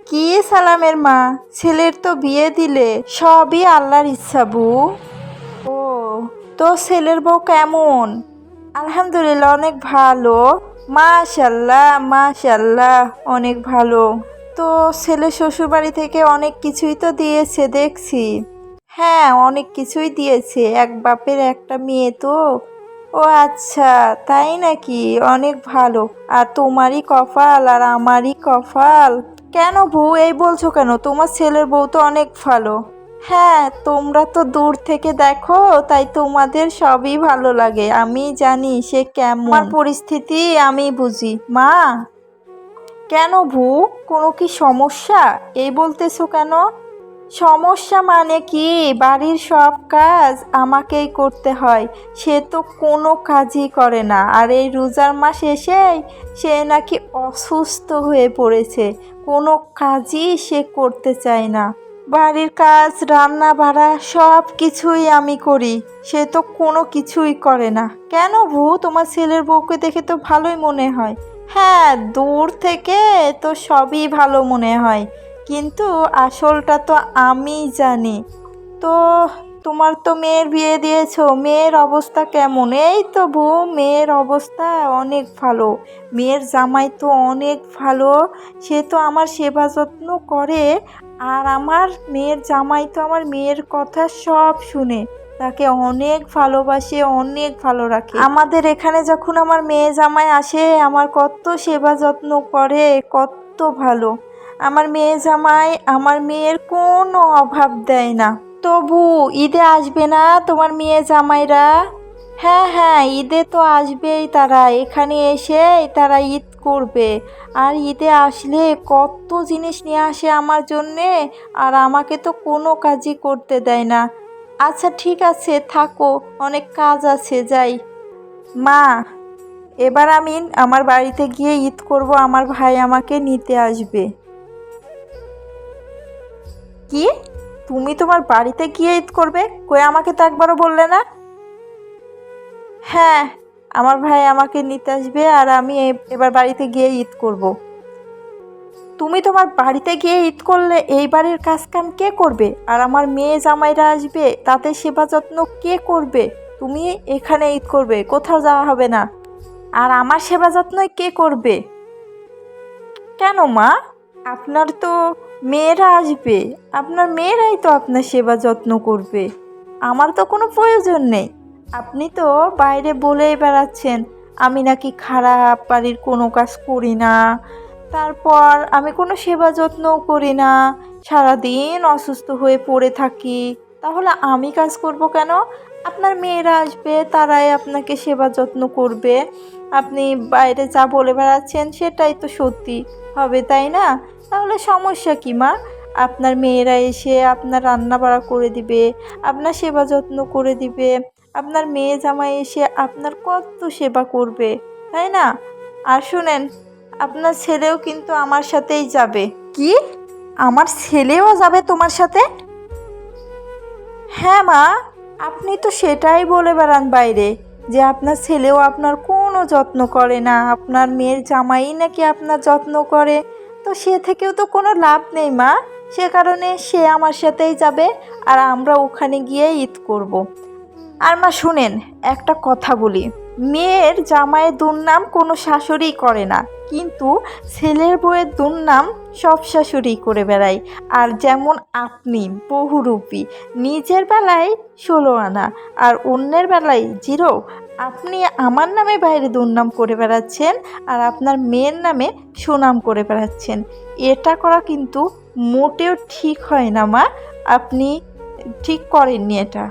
কি সালামের মা, ছেলের তো বিয়ে দিলে, সবই আল্লাহর ইচ্ছা বউ। ও, তো ছেলের বউ কেমন? আলহামদুলিল্লাহ অনেক ভালো। মাশাল্লাহ মাশাল্লাহ, অনেক ভালো। তো ছেলে শ্বশুরবাড়ি থেকে অনেক কিছুই তো দিয়েছে দেখছি। হ্যাঁ, অনেক কিছুই দিয়েছে, এক বাপের একটা মেয়ে তো। ও আচ্ছা, তাই নাকি? অনেক ভালো। আর তোমারই কপাল আর আমারই কপাল। কেন বউ এই বলছো কেন? তোমার ছেলের বউ তো অনেক ভালো। হ্যাঁ, তোমরা তো দূর থেকে দেখো, তাই তোমাদের সবই ভালো লাগে। আমি জানি সে কেমন, আমার পরিস্থিতি আমি বুঝি। মা, কেন বউ, কোনো কি সমস্যা? এই বলতেছো কেন? সমস্যা মানে কি, বাড়ির সব কাজ আমাকেই করতে হয়। সে তো কোনো কাজই করে না। আর এই রোজার মাস এসেই সে নাকি অসুস্থ হয়ে পড়েছে, কোনো কাজই সে করতে চায় না। বাড়ির কাজ, রান্না বাড়া সব কিছুই আমি করি, সে তো কোনো কিছুই করে না। কেন বউ, তোমার ছেলের বউকে দেখে তো ভালোই মনে হয়। হ্যাঁ, দূর থেকে তো সবই ভালো মনে হয়, কিন্তু আসলটা তো আমি জানি। তো তোমার তো মেয়ের বিয়ে দিয়েছো, মেয়ের অবস্থা কেমন? এই তো বউ, মেয়ের অবস্থা অনেক ভালো। মেয়ের জামাই তো অনেক ভালো, সে তো আমার সেবা যত্ন করে। আর আমার মেয়ের জামাই তো আমার মেয়ের কথা সব শুনে, তাকে অনেক ভালোবাসে, অনেক ভালো রাখে। আমাদের এখানে যখন আমার মেয়ে জামাই আসে, আমার কত সেবা যত্ন করে, কত ভালো। আমার মেয়ে জামাই আমার মেয়ের কোনো অভাব দেয় না। তবু ঈদে আসবে না তোমার মেয়ে জামাইরা? হ্যাঁ হ্যাঁ, ঈদে তো আসবেই তারা, এখানে এসে তারা ঈদ করবে। আর ঈদে আসলে কত জিনিস নিয়ে আসে আমার জন্যে, আর আমাকে তো কোনো কাজই করতে দেয় না। আচ্ছা ঠিক আছে, থাকো, অনেক কাজ আছে, যাই। মা, এবার আমি আমার বাড়িতে গিয়ে ঈদ করব, আমার ভাই আমাকে নিতে আসবে। কি, তুমি তোমার বাড়িতে গিয়ে ঈদ করবে? কই, আমাকে তো একবারও বললে না। হ্যাঁ, আমার ভাই আমাকে নিতে আসবে, আর আমি এবার বাড়িতে গিয়ে ঈদ করব। তুমি তোমার বাড়িতে গিয়ে ঈদ করলে এই বাড়ির কাজ কাম কে করবে? আর আমার মেয়ে জামাইরা আসবে, তাদের সেবা যত্ন কে করবে? তুমি এখানে ঈদ করবে, কোথাও যাওয়া হবে না। আর আমার সেবা যত্নই কে করবে? কেন মা, আপনার তো মেয়েরা আসবে, আপনার মেয়েরাই তো আপনার সেবা যত্ন করবে। আমার তো কোনো প্রয়োজন নেই। আপনি তো বাইরে বলেই বেড়াচ্ছেন আমি নাকি খারাপ, বাড়ির কোনো কাজ করি না, তারপর আমি কোনো সেবা যত্নও করি না, সারাদিন অসুস্থ হয়ে পড়ে থাকি। তাহলে আমি কাজ করব কেন? আপনার মেয়েরা আসবে, তারাই আপনাকে সেবা যত্ন করবে। আপনি বাইরে যা বলে বেড়াচ্ছেন সেটাই তো সত্যি হবে, তাই না? তাহলে সমস্যা কি মা? আপনার মেয়েরা এসে আপনার রান্না বাড়া করে দিবে, আপনার সেবা যত্ন করে দিবে। আপনার মেয়ে জামাই এসে আপনার কত সেবা করবে, তাই না? আর শুনেন, আপনার ছেলেও কিন্তু আমার সাথেই যাবে। কি, আমার ছেলেও যাবে তোমার সাথে? হ্যাঁ মা, আপনি তো সেটাই বলে বেড়ান বাইরে, যে আপনার ছেলেও আপনার কোনো যত্ন করে না, আপনার মেয়ের জামাই নাকি আপনার যত্ন করে। তো সে থেকেও তো কোনো লাভ নেই মা, সে কারণে সে আমার সাথেই যাবে, আর আমরা ওখানে গিয়ে ঈদ করব। আর মা শুনেন, একটা কথা বলি, মেয়ের জামাইয়ের দুর্নাম কোনো শাশুড়ি করে না, কিন্তু ছেলের বউয়ের দুর্নাম সব শাশুড়ি করে বেড়ায়। আর যেমন আপনি বহুরূপী, নিজের বেলায় 16 আনা আর অন্যের বেলায় 0। আপনি আমার নামে বাইরে দুর্নাম করে বেড়াচ্ছেন, আর আপনার মেয়ের নামে সুনাম করে বেড়াচ্ছেন। এটা করা কিন্তু মোটেও ঠিক হয় না মা, আপনি ঠিক করেননি এটা।